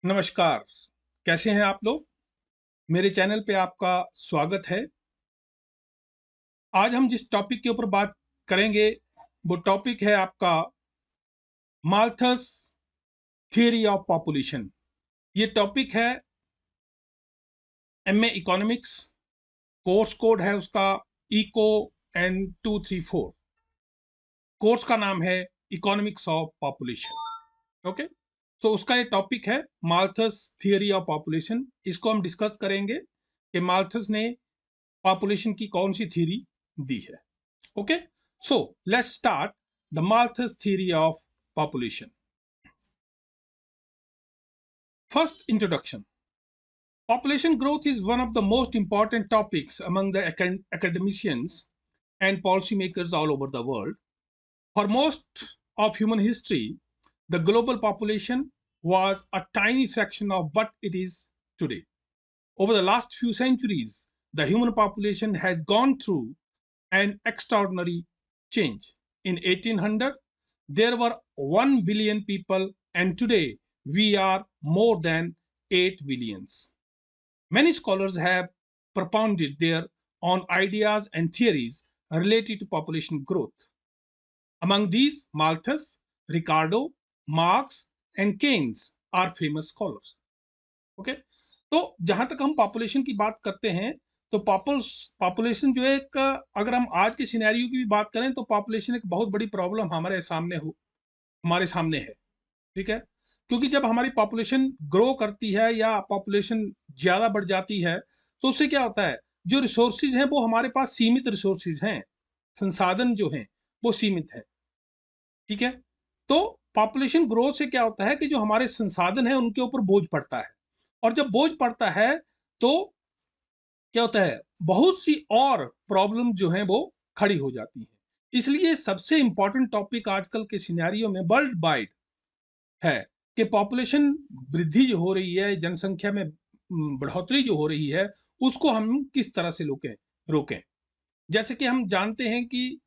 नमस्कार। कैसे हैं आप लोग? मेरे चैनल पे आपका स्वागत है। आज हम जिस टॉपिक के ऊपर बात करेंगे वो टॉपिक है आपका माल्थस थियरी ऑफ पॉपुलेशन। ये टॉपिक है एमए इकोनॉमिक्स, कोर्स कोड है उसका इको एन 234। कोर्स का नाम है इकोनॉमिक्स ऑफ पॉपुलेशन। ओके, तो उसका ये टॉपिक है माल्थस थियरी ऑफ पॉपुलेशन। इसको हम डिस्कस करेंगे कि माल्थस ने पॉपुलेशन की कौन सी थ्योरी दी है। Okay, so let's start the Malthus theory of population. First introduction. Population growth is one of the most important topics among the academicians and policymakers all over the world. For most of human history, the global population was a tiny fraction of what it is today. Over the last few centuries, the human population has gone through an extraordinary change. In 1800, there were 1 billion people, and today we are more than 8 billions. Many scholars have propounded their own ideas and theories related to population growth. Among these, Malthus, Ricardo, Marx, and Keynes are famous scholars. Okay? तो जहां तक हम population की बात करते हैं तो population जो है एक, अगर हम आज के सिनेरियो की भी बात करें तो पॉपुलेशन एक बहुत बड़ी प्रॉब्लम हमारे सामने है। ठीक है, क्योंकि जब हमारी पॉपुलेशन ग्रो करती है या पॉपुलेशन ज़्यादा बढ़ जाती है तो उससे क्या होता है, जो रिसोर्सेज हैं वो हमारे पास सीमित रिसोर्सेज हैं, संसाधन जो हैं वो सीमित है। ठीक है, तो पॉपुलेशन ग्रोथ से क्या होता है कि जो हमारे संसाधन हैं उनके ऊपर बोझ पड़ता है, और जब बोझ पड़ता है तो क्या होता है, बहुत सी और प्रॉब्लम जो हैं वो खड़ी हो जाती हैं। इसलिए सबसे इंपॉर्टेंट टॉपिक आजकल के सिनेरियो में वर्ल्ड वाइड है कि पॉपुलेशन वृद्धि जो हो रही है, जनसंख्या में बढ़ोतरी जो हो रही है, उसको हम किस तरह से रोकें। जैसे कि हम जानते हैं कि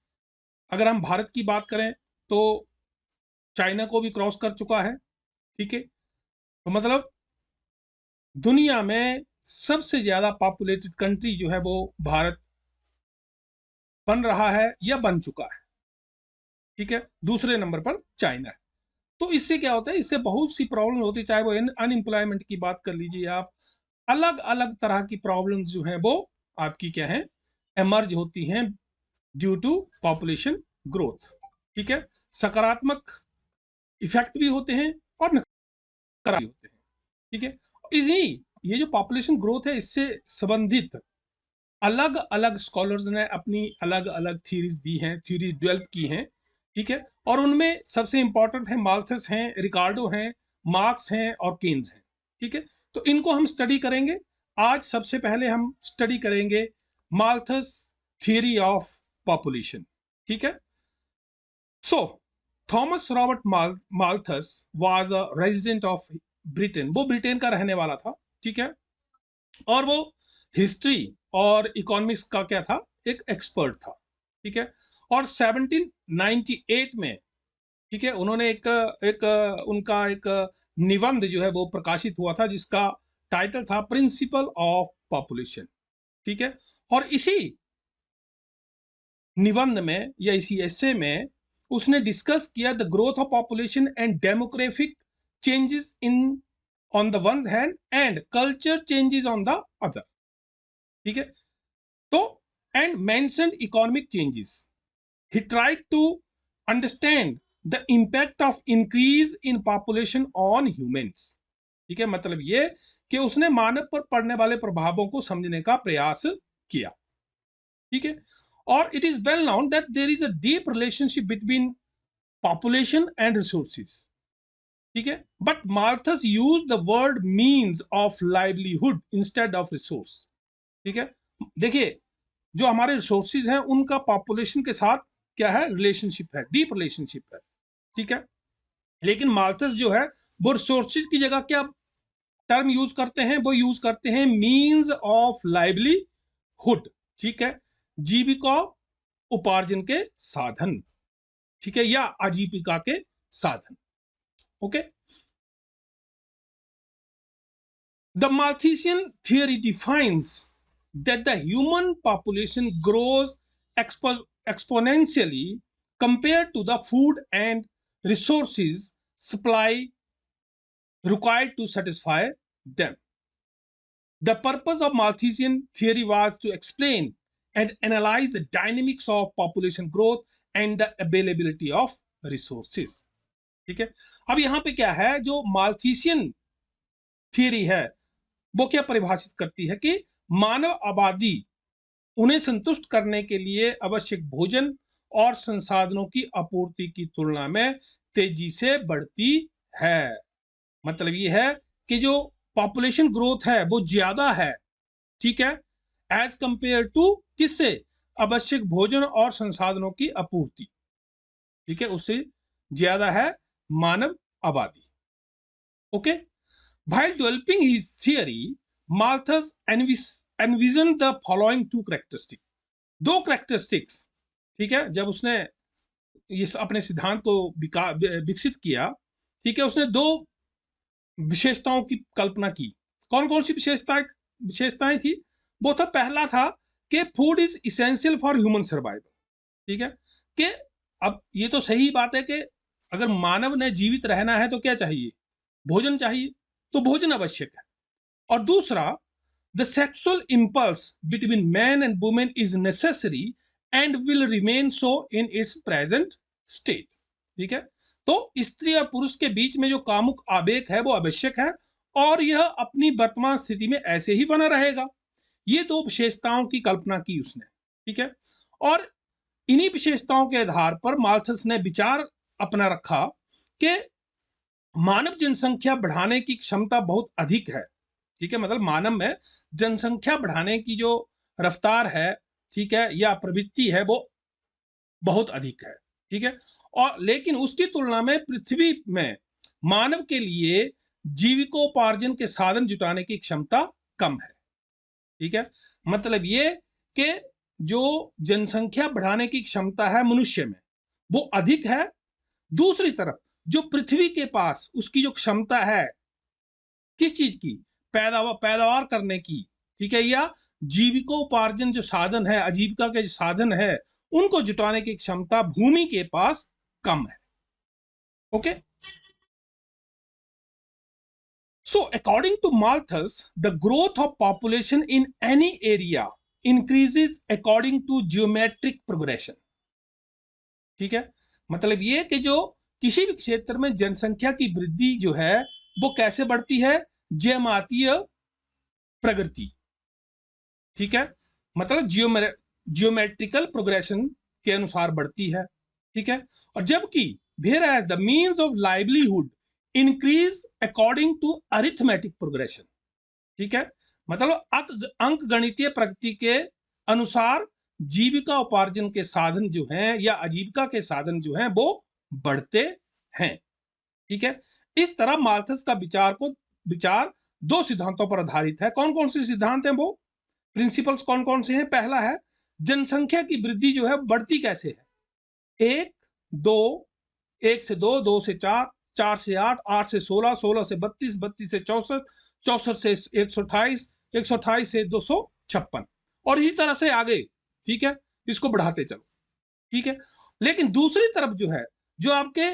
अगर हम भारत की बात करें तो चाइना को भी क्रॉस कर चुका है। ठीक है, तो मतलब दुनिया में सबसे ज्यादा पॉपुलेटेड कंट्री जो है वो भारत बन रहा है या बन चुका है। ठीक है, दूसरे नंबर पर चाइना है। तो इससे क्या होता है, इससे बहुत सी प्रॉब्लम होती है, चाहे वो अनएम्प्लॉयमेंट की बात कर लीजिए आप, अलग अलग तरह की प्रॉब्लम्स जो हैं वो आपकी क्या है, एमर्ज होती हैं ड्यू टू पॉपुलेशन ग्रोथ। ठीक है, सकारात्मक इफेक्ट भी होते हैं और नकारात्मक भी होते हैं। ठीक है, इसी ये जो पॉपुलेशन ग्रोथ है इससे संबंधित अलग अलग स्कॉलर्स ने अपनी अलग अलग थ्योरीज दी हैं, थ्योरीज डेवलप की हैं। ठीक है, और उनमें सबसे इंपॉर्टेंट है माल्थस हैं, रिकार्डो हैं, मार्क्स हैं और केन्स हैं। ठीक है, तो इनको हम स्टडी करेंगे। आज सबसे पहले हम स्टडी करेंगे माल्थस थियरी ऑफ पॉपुलेशन। ठीक है, so Thomas Robert Malthus was a resident of Britain. वो ब्रिटेन का रहने वाला था। ठीक है, और वो हिस्ट्री और इकोनॉमिक्स का क्या था, एक एक्सपर्ट था। ठीक है, और 1798 में, ठीक है, उन्होंने एक उनका एक निबंध जो है वो प्रकाशित हुआ था जिसका टाइटल था प्रिंसिपल ऑफ पॉपुलेशन। ठीक है, और इसी निबंध में या इसी एसे में उसने डिस्कस किया the growth of population and demographic changes in on the one hand and culture changes on the other. ठीक है, तो and mentioned economic changes. He tried to understand the impact of increase in population on humans. ठीक है, मतलब ये कि उसने मानव पर पड़ने वाले प्रभावों को समझने का प्रयास किया। ठीक है, और it is well known that there is a deep relationship between population and resources. ठीक है, but Malthus use the word means of livelihood instead of resource. ठीक है, देखिए जो हमारे रिसोर्सेज हैं उनका पॉपुलेशन के साथ क्या है, रिलेशनशिप है, डीप रिलेशनशिप है। ठीक है, लेकिन माल्थस जो है वो रिसोर्सेज की जगह क्या टर्म यूज करते हैं, वो यूज करते हैं मीन्स ऑफ लाइवलीहुड। ठीक है, जीविका उपार्जन के साधन। ठीक है, या आजीविका के साधन। Okay, The Malthusian theory defines that the human population grows exponentially compared to the food and resources supply required to satisfy them. The purpose of Malthusian theory was to explain and analyze the dynamics of population growth and the availability of resources. ठीक है, अब यहाँ पे क्या है, जो माल्थीसियन theory है वो क्या परिभाषित करती है कि मानव आबादी उन्हें संतुष्ट करने के लिए आवश्यक भोजन और संसाधनों की आपूर्ति की तुलना में तेजी से बढ़ती है। मतलब ये है कि जो पॉपुलेशन ग्रोथ है वो ज्यादा है, ठीक है, एज कंपेयर टू किससे, आवश्यक भोजन और संसाधनों की आपूर्ति, ठीक है, उससे ज्यादा है मानव आबादी। Okay, while developing his theory, Malthus envisioned the following two characteristics, दो characteristics, ठीक है, जब उसने ये अपने सिद्धांत को विकसित किया, ठीक है, उसने दो विशेषताओं की कल्पना की। कौन कौन सी विशेषताएं थी? वो था, पहला था कि food is essential for human survival, ठीक है, कि अब ये तो सही बात है कि अगर मानव ने जीवित रहना है तो क्या चाहिए, भोजन चाहिए, तो भोजन आवश्यक है। और दूसरा, the sexual impulse between man and women is necessary and will remain so in its present state, ठीक है, तो स्त्री और पुरुष के बीच में जो कामुक आवेग है वो आवश्यक है और यह अपनी वर्तमान स्थिति में ऐसे ही बना रहेगा। ये दो विशेषताओं की कल्पना की उसने, ठीक है, और इन्हीं विशेषताओं के आधार पर माल्थस ने विचार अपना रखा कि मानव जनसंख्या बढ़ाने की क्षमता बहुत अधिक है, ठीक है, मतलब मानव में जनसंख्या बढ़ाने की जो रफ्तार है, ठीक है, या प्रवृत्ति है वो बहुत अधिक है, ठीक है, और लेकिन उसकी तुलना में पृथ्वी में मानव के लिए जीविकोपार्जन के साधन जुटाने की क्षमता कम है, ठीक है, मतलब ये कि जो जनसंख्या बढ़ाने की क्षमता है मनुष्य में वो अधिक है, दूसरी तरफ जो पृथ्वी के पास उसकी जो क्षमता है किस चीज की, पैदावार करने की, ठीक है, या जीविकोपार्जन जो साधन है, आजीविका के जो साधन है उनको जुटाने की क्षमता भूमि के पास कम है। Okay, so according to Malthus the growth of population in any area increases according to geometric progression, ठीक है, मतलब ये कि जो किसी भी क्षेत्र में जनसंख्या की वृद्धि जो है वो कैसे बढ़ती है, ज्यामितीय प्रगति, ठीक है, मतलब जियोमेट्रिकल प्रोग्रेशन के अनुसार बढ़ती है, ठीक है, और जबकि whereas the means of livelihood increase according to arithmetic progression, ठीक है, मतलब अंक गणितीय प्रगति के अनुसार जीविका उपार्जन के साधन जो हैं या आजीविका के साधन जो हैं वो बढ़ते हैं, ठीक है। इस तरह माल्थस का विचार दो सिद्धांतों पर आधारित है। कौन कौन से सिद्धांत हैं वो, प्रिंसिपल्स कौन कौन से हैं? पहला है जनसंख्या की वृद्धि जो है बढ़ती कैसे है, एक से दो, दो से चार, चार से आठ, आठ से 16, 16 से 32, 32 से 64, 64 से 128, 128 से 256 और इसी तरह से आगे, ठीक है, इसको बढ़ाते चलो, ठीक है। लेकिन दूसरी तरफ जो है, जो आपके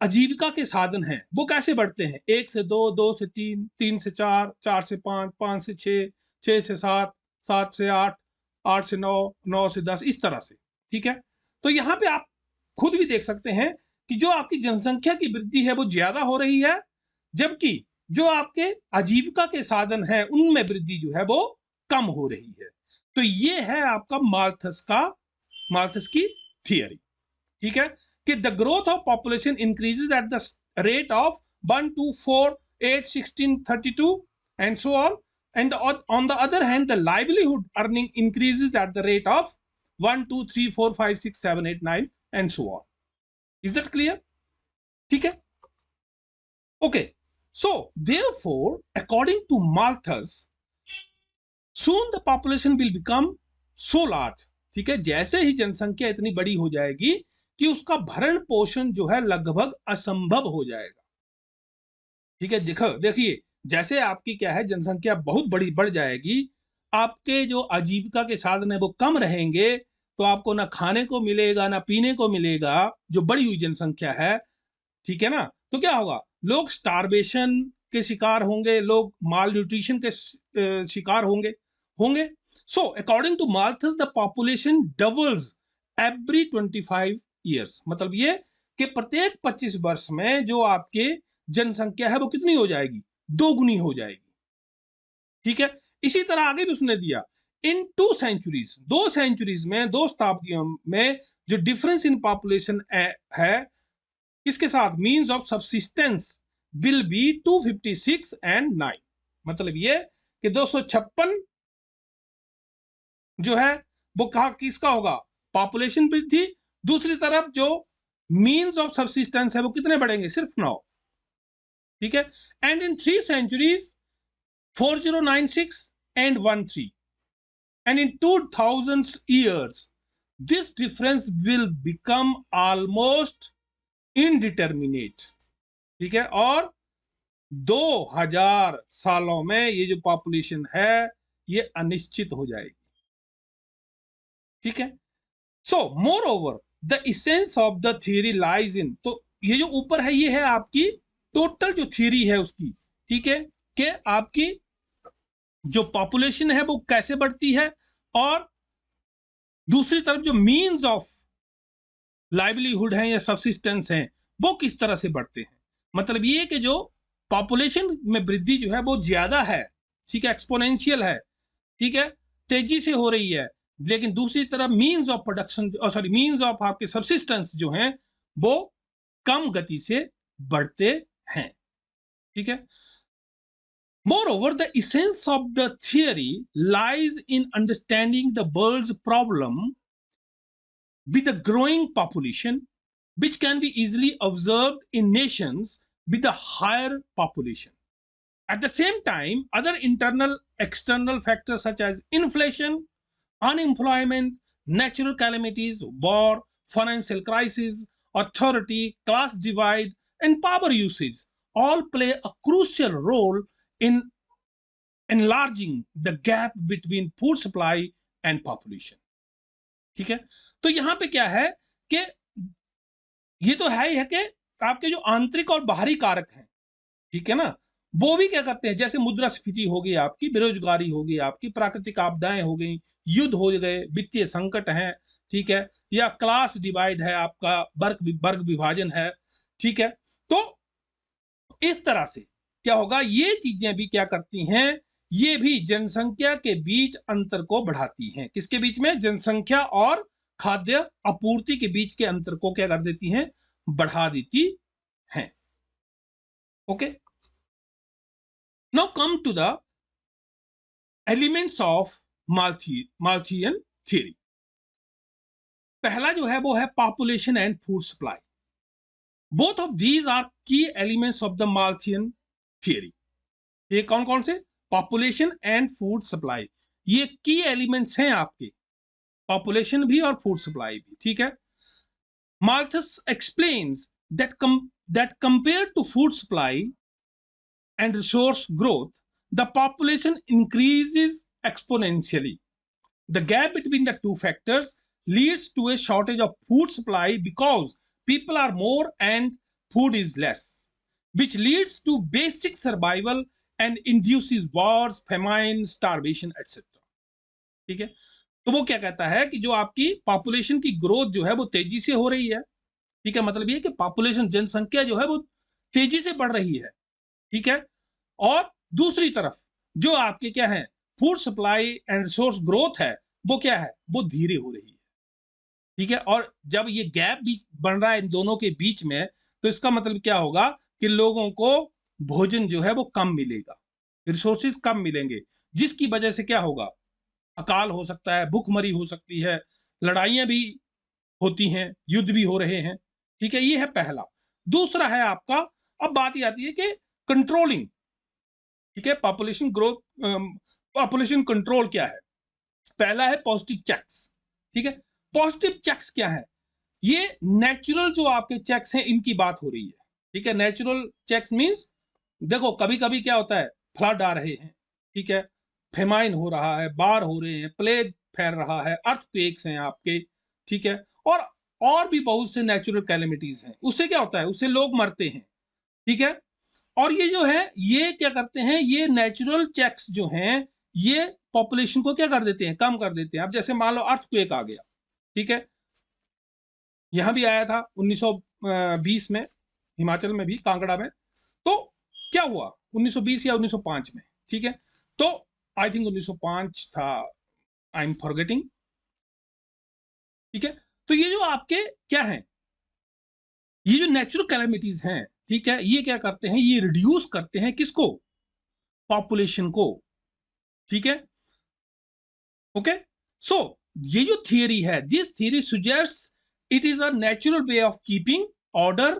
आजीविका के साधन हैं वो कैसे बढ़ते हैं, एक से दो, दो से तीन, तीन से चार, चार से पांच, पांच से छह, छह से सात, सात से आठ, आठ से नौ, नौ से 10, इस तरह से, ठीक है। तो यहाँ पे आप खुद भी देख सकते हैं कि जो आपकी जनसंख्या की वृद्धि है वो ज्यादा हो रही है, जबकि जो आपके आजीविका के साधन है उनमें वृद्धि जो है वो कम हो रही है। तो ये है आपका माल्थस की थियरी, ठीक है, कि the growth of population increases at the rate of 1, 2, 4, 8, 16, 32 and so on, and on the other hand the livelihood earning increases at the rate of 1, 2, 3, 4, 5, 6, 7, 8, 9 and so on. Is that clear? ठीक है, okay, so therefore according to Malthus soon the population will become so large, ठीक है, जैसे ही जनसंख्या इतनी बड़ी हो जाएगी कि उसका भरण पोषण जो है लगभग असंभव हो जाएगा, ठीक है। देखिए जैसे आपकी क्या है, जनसंख्या बहुत बड़ी बढ़ जाएगी, आपके जो आजीविका के साधन है वो कम रहेंगे, तो आपको ना खाने को मिलेगा ना पीने को मिलेगा, जो बढ़ी हुई जनसंख्या है, ठीक है ना। तो क्या होगा, लोग स्टारवेशन के शिकार होंगे, लोग माल न्यूट्रिशन के शिकार होंगे होंगे so according to Malthus the population doubles every 25 years. मतलब ये कि प्रत्येक 25 वर्ष में जो आपके जनसंख्या है वो कितनी हो जाएगी, दोगुनी हो जाएगी, ठीक है। इसी तरह आगे भी उसने दिया, इन 2 सेंचुरीज, 2 सेंचुरीज में, 2 शताब्दियों में जो डिफरेंस इन पॉपुलेशन है, इसके साथ means of subsistence will be 256 and 9। मतलब ये कि 256 जो है वो कहा किसका होगा, पॉपुलेशन वृद्धि, दूसरी तरफ जो मीन्स ऑफ सब्सिस्टेंस है वो कितने बढ़ेंगे, सिर्फ 9, ठीक है। And in 3 centuries 4096 and 13, and in 2000 years this difference will become almost indeterminate, ठीक है। और 2000 सालों में ये जो पॉपुलेशन है ये अनिश्चित हो जाएगी, ठीक है। So moreover the essence of the theory lies in, तो ये जो ऊपर है ये है आपकी टोटल जो थियरी है उसकी, ठीक है, कि आपकी जो पॉपुलेशन है वो कैसे बढ़ती है, और दूसरी तरफ जो मीन्स ऑफ लाइवलीहुड है या सब्सिस्टेंस है वो किस तरह से बढ़ते हैं। मतलब ये कि जो पॉपुलेशन में वृद्धि जो है वो ज्यादा है, ठीक है, एक्सपोनेंशियल है, ठीक है, तेजी से हो रही है, लेकिन दूसरी तरफ means of production, sorry, means of आपके सब्सिस्टेंस जो हैं वो कम गति से बढ़ते हैं, ठीक है। Moreover, the essence of the theory lies in understanding the world's problem with a growing population, which can be easily observed in nations with a higher population. At the same time, other internal, external factors such as inflation, unemployment, natural calamities, war, financial crisis, authority, class divide, and power usage all play a crucial role in enlarging the gap between food supply and population, ठीक है। तो यहां पे क्या है कि ये तो है ही है कि आपके जो आंतरिक और बाहरी कारक हैं, ठीक है ना, वो भी क्या करते हैं, जैसे मुद्रास्फीति हो गई आपकी, बेरोजगारी हो गई आपकी, प्राकृतिक आपदाएं हो गई, युद्ध हो गए, वित्तीय संकट है, ठीक है, या क्लास डिवाइड है आपका, वर्ग विभाजन है, ठीक है। तो इस तरह से क्या होगा, ये चीजें भी क्या करती हैं, ये भी जनसंख्या के बीच अंतर को बढ़ाती हैं। किसके बीच में, जनसंख्या और खाद्य आपूर्ति के बीच के अंतर को क्या कर देती हैं, बढ़ा देती हैं। Okay, now come to the elements of Malthusian theory. पहला जो है वो है population and food supply. Both of these are key elements of the Malthusian theory. ये कौन कौन से, पॉपुलेशन एंड फूड सप्लाई, ये की एलिमेंट्स हैं आपके, पॉपुलेशन भी और फूड सप्लाई भी, ठीक है। Malthus explains that compared to food supply and resource growth, the population increases exponentially. The gap between the two factors leads to a shortage of food supply because people are more and food is less, which leads to basic survival and induces wars, famine, starvation, etc. ठीक है। तो वो क्या कहता है कि जो आपकी पॉपुलेशन की ग्रोथ जो है वो तेजी से हो रही है, ठीक है, मतलब ये कि पॉपुलेशन, जनसंख्या जो है वो तेजी से बढ़ रही है, ठीक है, और दूसरी तरफ जो आपके क्या है, food supply and resource growth है वो क्या है, वो धीरे हो रही है, ठीक है। और जब ये गैप भी बन रहा है इन दोनों के बीच में, तो इसका मतलब क्या होगा कि लोगों को भोजन जो है वो कम मिलेगा, रिसोर्सेज कम मिलेंगे, जिसकी वजह से क्या होगा, अकाल हो सकता है, भूखमरी हो सकती है, लड़ाइयां भी होती हैं, युद्ध भी हो रहे हैं, ठीक है। ये है पहला। दूसरा है आपका, अब बात ये आती है कि कंट्रोलिंग, ठीक है, पॉपुलेशन ग्रोथ, पॉपुलेशन कंट्रोल क्या है। पहला है पॉजिटिव चेक्स, ठीक है। पॉजिटिव चेक्स क्या है, ये नेचुरल जो आपके चेक्स हैं इनकी बात हो रही है, ठीक है। नेचुरल चेक्स मींस देखो कभी कभी क्या होता है, फ्लड आ रहे हैं, ठीक है, फेमाइन हो रहा है, बाढ़ हो रहे हैं, प्लेग फैल रहा है, अर्थक्वेक्स हैं आपके, ठीक है, और भी बहुत से नेचुरल कैलेमिटीज हैं। उससे क्या होता है, उससे लोग मरते हैं, ठीक है। और ये जो है, ये क्या करते हैं, ये नेचुरल चेक्स जो हैं, ये पॉपुलेशन को क्या कर देते हैं, कम कर देते हैं। अब जैसे मान लो अर्थक्वेक आ गया, ठीक है, यहां भी आया था 1920 में, हिमाचल में भी, कांगड़ा में। तो क्या हुआ 1920 या 1905 में, ठीक है, तो आई थिंक 1905 था, आई एम फॉरगेटिंग, ठीक है। तो ये जो आपके क्या है, ये जो नेचुरल कैलेमिटीज हैं, ठीक है, ये क्या करते हैं, ये रिड्यूस करते हैं किसको, पॉपुलेशन को, ठीक है, ओके। सो ये जो थियरी है, this theory suggest it is a natural way of keeping order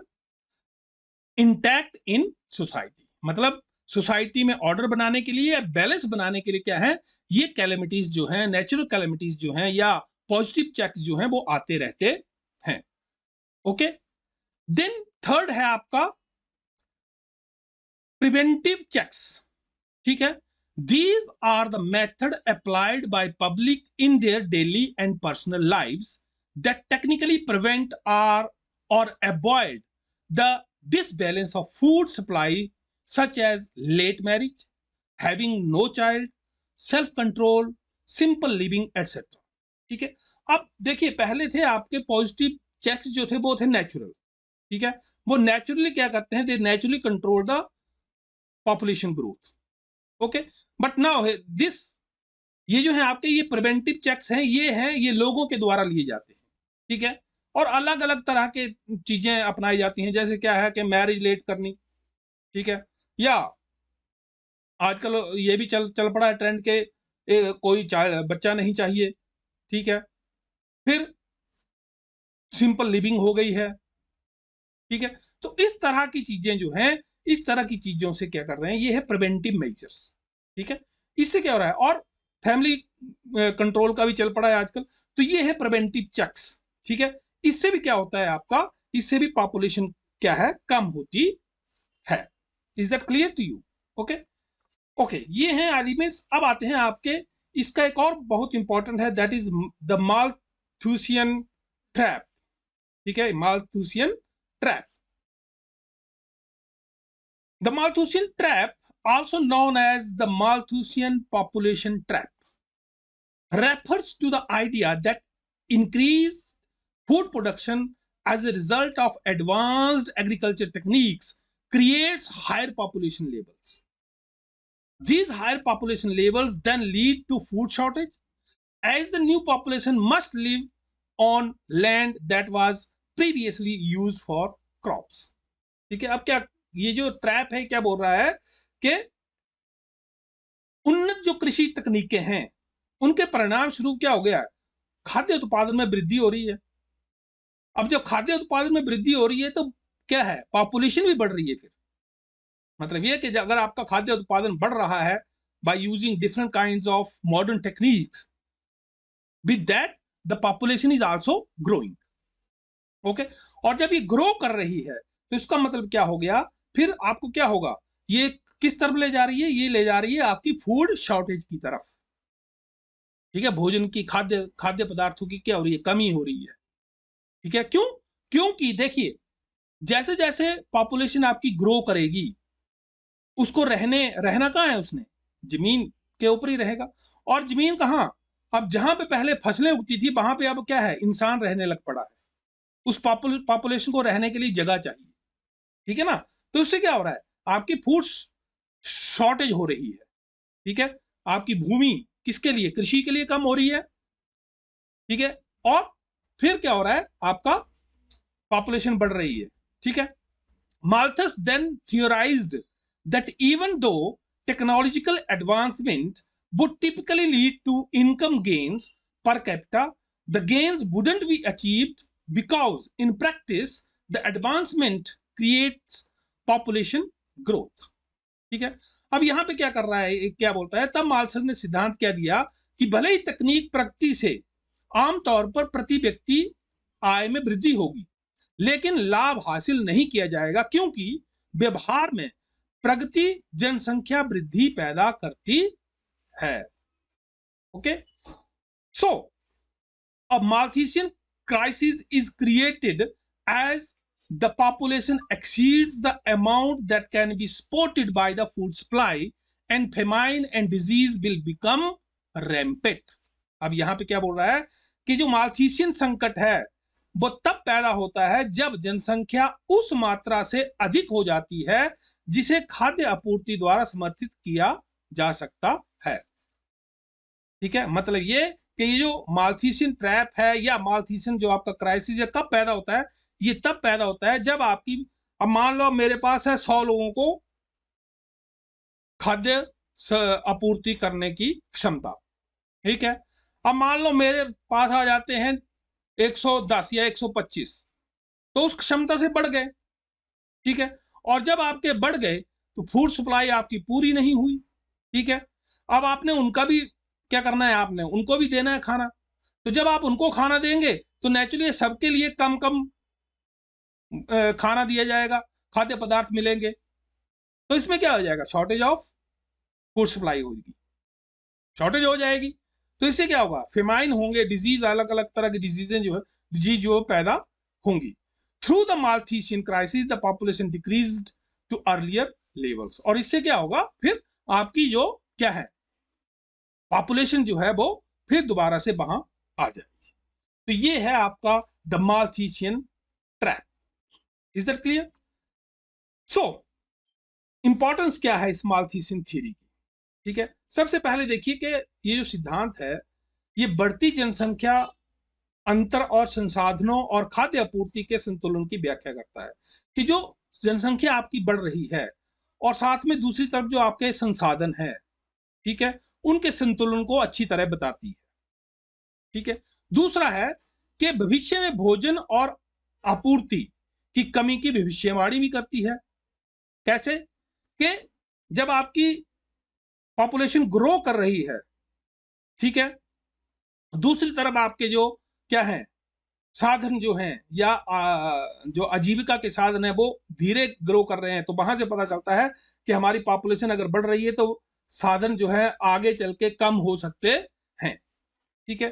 intact in society. मतलब सोसाइटी में ऑर्डर बनाने के लिए या बैलेंस बनाने के लिए क्या है, ये कैलेमिटीज जो हैं, नेचुरल कैलेमिटीज जो हैं या पॉजिटिव चेक्स जो हैं, वो आते रहते हैं, ओके। देन थर्ड है आपका प्रिवेंटिव चेक्स, ठीक है। These are the method applied by public in their daily and personal lives that technically prevent or avoid the disbalance of food supply, such as late marriage, having no child, self control, simple living, etc. ठीक है। अब देखिए, पहले थे आपके positive checks जो थे वो थे नेचुरल, ठीक है, वो नेचुरली क्या करते हैं, they naturally control the population growth, okay. But now this, ये जो है आपके ये प्रिवेंटिव चेक्स हैं, ये लोगों के द्वारा लिए जाते हैं, ठीक है, और अलग अलग तरह के चीजें अपनाई जाती हैं। जैसे क्या है कि मैरिज लेट करनी, ठीक है, या आजकल ये भी चल पड़ा है ट्रेंड के कोई बच्चा नहीं चाहिए, ठीक है, फिर सिंपल लिविंग हो गई है, ठीक है। तो इस तरह की चीजें जो हैं, इस तरह की चीजों से क्या कर रहे हैं, ये है प्रिवेंटिव मेजर्स, ठीक है। इससे क्या हो रहा है, और फैमिली कंट्रोल का भी चल पड़ा है आजकल, तो ये है प्रिवेंटिव चेक्स, ठीक है। इससे भी क्या होता है आपका, इससे भी पॉपुलेशन क्या है, कम होती है। Is that clear to you? Okay, okay, ये हैं एलिमेंट्स। अब आते हैं आपके, इसका एक और बहुत इंपॉर्टेंट है, that is the Malthusian trap, ठीक है, Malthusian trap. The Malthusian trap, also known as the Malthusian population trap, refers to the idea that increased food production as a result of advanced agriculture techniques creates higher population levels. These higher population levels then lead to food shortage, as the new population must live on land that was previously used for crops. ठीक है। अब क्या ये जो trap है क्या बोल रहा है कि उन्नत जो कृषि तकनीकें हैं, उनके परिणाम स्वरूप क्या हो गया, खाद्य उत्पादन में वृद्धि हो रही है। अब जब खाद्य उत्पादन में वृद्धि हो रही है तो क्या है, पॉपुलेशन भी बढ़ रही है। फिर मतलब ये कि अगर आपका खाद्य उत्पादन बढ़ रहा है by using different kinds of modern techniques, with that the population is also growing, okay. और जब ये ग्रो कर रही है तो इसका मतलब क्या हो गया, फिर आपको क्या होगा, ये किस तरफ ले जा रही है, ये ले जा रही है आपकी फूड शॉर्टेज की तरफ, ठीक है। भोजन की, खाद्य पदार्थों की क्या हो रही है, कमी हो रही है, ठीक है। क्यों? क्योंकि देखिए, जैसे जैसे पॉपुलेशन आपकी ग्रो करेगी, उसको रहना कहाँ है, उसने जमीन के ऊपर ही रहेगा। और जमीन कहाँ, अब जहां पे पहले फसलें उगती थी वहां पे अब क्या है, इंसान रहने लग पड़ा है। उस पॉपुलेशन को रहने के लिए जगह चाहिए, ठीक है ना। तो उससे क्या हो रहा है, आपकी फूड शॉर्टेज हो रही है, ठीक है। आपकी भूमि किसके लिए, कृषि के लिए कम हो रही है, ठीक है। और फिर क्या हो रहा है, आपका पॉपुलेशन बढ़ रही है, ठीक है। Malthus then theorized that even though technological advancement would typically lead to income gains per capita, the gains wouldn't be achieved because in practice the advancement creates population growth, ठीक है। अब यहां पे क्या कर रहा है, क्या बोलता है, तब माल्थस ने सिद्धांत क्या दिया कि भले ही तकनीक प्रगति से आमतौर पर प्रति व्यक्ति आय में वृद्धि होगी, लेकिन लाभ हासिल नहीं किया जाएगा, क्योंकि व्यवहार में प्रगति जनसंख्या वृद्धि पैदा करती है। Okay, so a Malthusian crisis is created as the population exceeds the amount that can be supported by the food supply and famine and disease will become rampant. अब यहाँ पे क्या बोल रहा है कि जो माल्थीसियन संकट है वो तब पैदा होता है जब जनसंख्या उस मात्रा से अधिक हो जाती है जिसे खाद्य आपूर्ति द्वारा समर्थित किया जा सकता है। ठीक है, मतलब ये कि ये जो माल्थीसियन ट्रैप है या माल्थीसियन जो आपका क्राइसिस है कब पैदा होता है, ये तब पैदा होता है जब आपकी, अब मान लो मेरे पास है 100 लोगों को खाद्य आपूर्ति करने की क्षमता, ठीक है। अब मान लो मेरे पास आ जाते हैं 110 या 125, तो उस क्षमता से बढ़ गए, ठीक है। और जब आपके बढ़ गए तो फूड सप्लाई आपकी पूरी नहीं हुई, ठीक है। अब आपने उनका भी क्या करना है, आपने उनको भी देना है खाना, तो जब आप उनको खाना देंगे तो नेचुरली सबके लिए कम कम खाना दिया जाएगा, खाद्य पदार्थ मिलेंगे, तो इसमें क्या हो जाएगा, शॉर्टेज ऑफ फूड सप्लाई होगी, शॉर्टेज हो जाएगी। तो इससे क्या होगा, फेमाइन होंगे, डिजीज, अलग अलग तरह की डिजीजें जो है डिजीज जो पैदा होंगी। Through the Malthusian crisis the population decreased to earlier levels, और इससे क्या होगा, फिर आपकी जो क्या है पॉपुलेशन जो है वो फिर दोबारा से वहां आ जाएगी। तो ये है आपका the Malthusian trap. Is that clear? So importance क्या है इस माल्थीसियन थ्योरी की, ठीक है। सबसे पहले देखिए कि ये जो सिद्धांत है ये बढ़ती जनसंख्या, अंतर और संसाधनों और खाद्य आपूर्ति के संतुलन की व्याख्या करता है कि जो जनसंख्या आपकी बढ़ रही है और साथ में दूसरी तरफ जो आपके संसाधन है, ठीक है, उनके संतुलन को अच्छी तरह बताती है, ठीक है। दूसरा है कि भविष्य में भोजन और आपूर्ति की कमी की भविष्यवाणी भी करती है। कैसे कि जब आपकी पॉपुलेशन ग्रो कर रही है, ठीक है, दूसरी तरफ आपके जो क्या है साधन जो हैं या जो आजीविका के साधन है वो धीरे ग्रो कर रहे हैं, तो वहां से पता चलता है कि हमारी पॉपुलेशन अगर बढ़ रही है तो साधन जो है आगे चल के कम हो सकते हैं, ठीक है।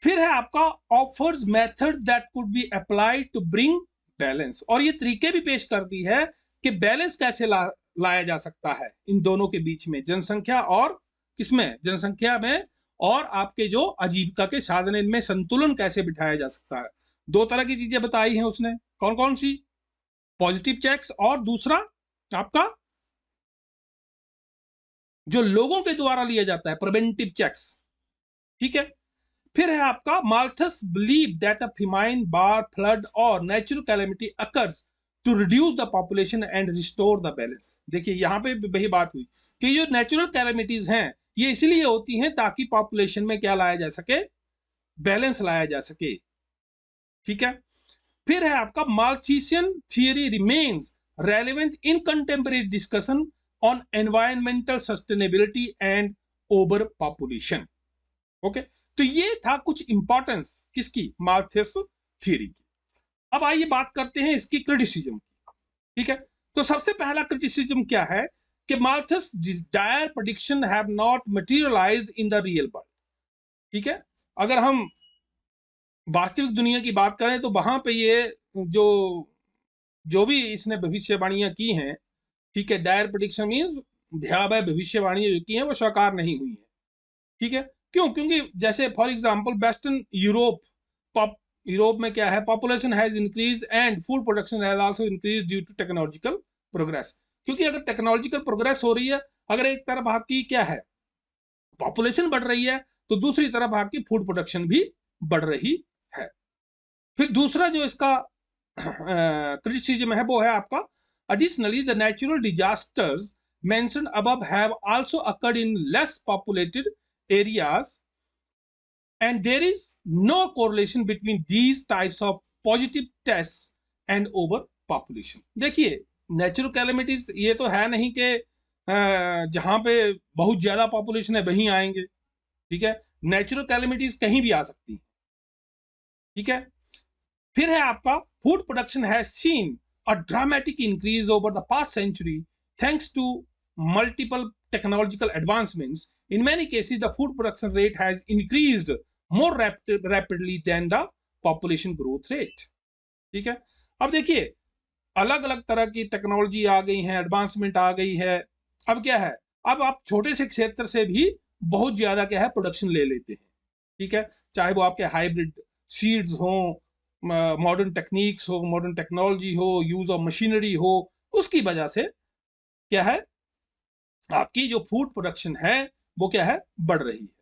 फिर है आपका offers methods that could be applied to bring balance, और ये तरीके भी पेश करती है कि बैलेंस कैसे लाया जा सकता है इन दोनों के बीच में, जनसंख्या और किसमें, जनसंख्या में और आपके जो आजीविका के साधन, इनमें संतुलन कैसे बिठाया जा सकता है। दो तरह की चीजें बताई हैं उसने, कौन कौन सी, पॉजिटिव चेक्स और दूसरा आपका जो लोगों के द्वारा लिया जाता है प्रिवेंटिव चेक्स, ठीक है। फिर है आपका Malthus believe that a famine, war, flood और natural calamity occurs to reduce the population and restore the balance. देखिए यहाँ पे वही बात हुई कि जो नेचुरल कैलेमिटीज हैं ये इसलिए होती हैं ताकि पॉपुलेशन में क्या लाया जा सके, बैलेंस लाया जा सके, ठीक है। फिर है आपका Malthusian theory remains relevant in contemporary discussion on environmental sustainability and over population. Okay, तो ये था कुछ इंपॉर्टेंस किसकी, माल्थस थ्योरी की। अब आइए बात करते हैं इसकी क्रिटिसिज्म की, ठीक है। तो सबसे पहला क्रिटिसिज्म क्या है कि Malthus dire prediction have not materialised in the real world, ठीक है। अगर हम वास्तविक दुनिया की बात करें तो वहां पे ये जो भी इसने भविष्यवाणियां की हैं, ठीक है, डायर प्रेडिक्शन मींस भयावह भविष्यवाणियां जो की हैं वो साकार नहीं हुई है, ठीक है। क्यों? क्योंकि जैसे फॉर एग्जांपल वेस्टर्न यूरोप में क्या है, population has increase and food production has also increase due to technological progress. क्योंकि अगर टेक्नोलॉजिकल प्रोग्रेस हो रही है, अगर एक तरफ आपकी क्या है पॉपुलेशन बढ़ रही है तो दूसरी तरफ आपकी फूड प्रोडक्शन भी बढ़ रही है। फिर दूसरा जो इसका क्रिटिसिज्म है वो है आपका additionally the natural disasters mentioned above have also occurred in less populated areas and there is no correlation between these types of positive tests and overpopulation। देखिए नेचुरल कैलेमिटीज ये तो है नहीं कि जहां पे बहुत ज्यादा पॉपुलेशन है वहीं आएंगे, ठीक है। नेचुरल कैलेमिटीज कहीं भी आ सकती है, ठीक है। फिर है आपका food production has seen a dramatic increase over the past century thanks to multiple technological advancements. In many cases, the food production rate has increased more rapidly than the population growth rate. ठीक है, अब देखिए अलग अलग तरह की technology आ गई है, एडवांसमेंट आ गई है। अब क्या है, अब आप छोटे से क्षेत्र से भी बहुत ज्यादा क्या है प्रोडक्शन ले लेते हैं। ठीक है, चाहे वो आपके हाइब्रिड सीड्स हो, मॉडर्न टेक्निक्स हो, मॉडर्न टेक्नोलॉजी हो, यूज ऑफ मशीनरी हो, उसकी वजह से क्या है आपकी जो फूड प्रोडक्शन है वो क्या है बढ़ रही है।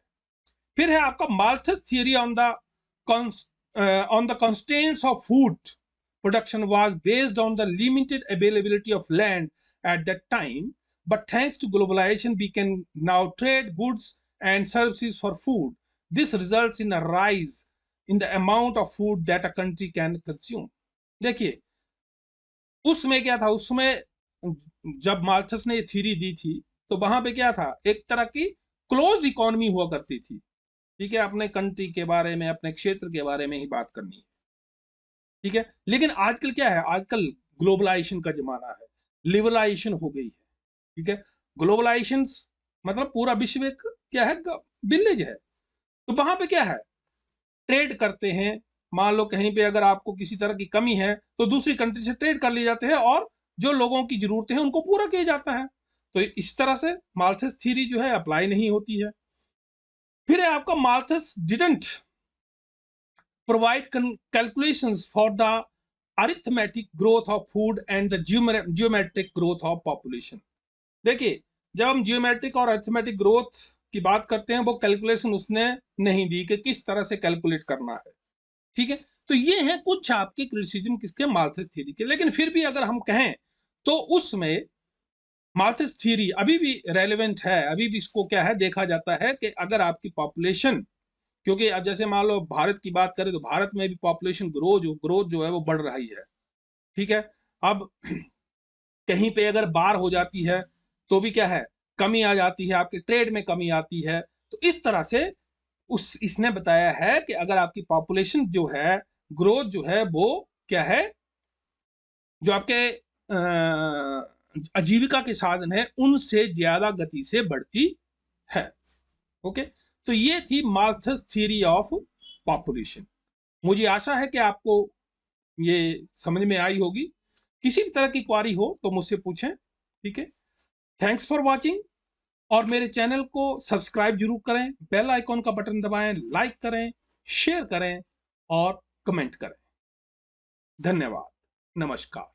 फिर है आपका Malthus theory on the constraints of food production was based on the limited availability of land at that time, but thanks to globalization we can now trade goods and services for food. This results in a rise in the amount of food that a country can consume. देखिए उसमें क्या था, उसमें जब Malthus ने theory दी थी तो वहां पे क्या था, एक तरह की क्लोज्ड इकोनॉमी हुआ करती थी। ठीक है, अपने कंट्री के बारे में, अपने क्षेत्र के बारे में ही बात करनी है। ठीक है, लेकिन आजकल क्या है, आजकल ग्लोबलाइजेशन का जमाना है, लिबरलाइजेशन हो गई है। ठीक है, ग्लोबलाइजेशन मतलब पूरा विश्व एक क्या है विलेज है। तो वहां पे क्या है ट्रेड करते हैं। मान लो कहीं पे अगर आपको किसी तरह की कमी है तो दूसरी कंट्री से ट्रेड कर लिए जाते हैं और जो लोगों की जरूरतें हैं उनको पूरा किया जाता है। तो इस तरह से माल्थस थ्योरी जो है अप्लाई नहीं होती है। फिर है आपका Malthus didn't provide calculations for the arithmetic growth of food and the geometric growth of population. देखिए जब हम जियोमेट्रिक और अरिथमेटिक ग्रोथ की बात करते हैं वो कैलकुलेशन उसने नहीं दी कि किस तरह से कैलकुलेट करना है। ठीक है, तो ये है कुछ आपके क्रिटिसिज्म किसके, माल्थस थ्योरी के। लेकिन फिर भी अगर हम कहें तो उसमें माल्थस थ्योरी अभी भी रेलेवेंट है, अभी भी इसको क्या है देखा जाता है कि अगर आपकी पॉपुलेशन, क्योंकि अब जैसे मान लो भारत की बात करें तो भारत में भी पॉपुलेशन ग्रोथ जो है वो बढ़ रही है। ठीक है, अब कहीं पे अगर बाढ़ हो जाती है तो भी क्या है कमी आ जाती है, आपके ट्रेड में कमी आती है। तो इस तरह से इसने बताया है कि अगर आपकी पॉपुलेशन जो है ग्रोथ जो है वो क्या है, जो आपके आजीविका के साधन है उनसे ज्यादा गति से बढ़ती है। ओके, तो ये थी माल्थस थ्योरी ऑफ पॉपुलेशन। मुझे आशा है कि आपको ये समझ में आई होगी। किसी भी तरह की क्वारी हो तो मुझसे पूछें। ठीक है, थैंक्स फॉर वाचिंग, और मेरे चैनल को सब्सक्राइब जरूर करें, बेल आइकॉन का बटन दबाएं, लाइक करें, शेयर करें और कमेंट करें। धन्यवाद, नमस्कार।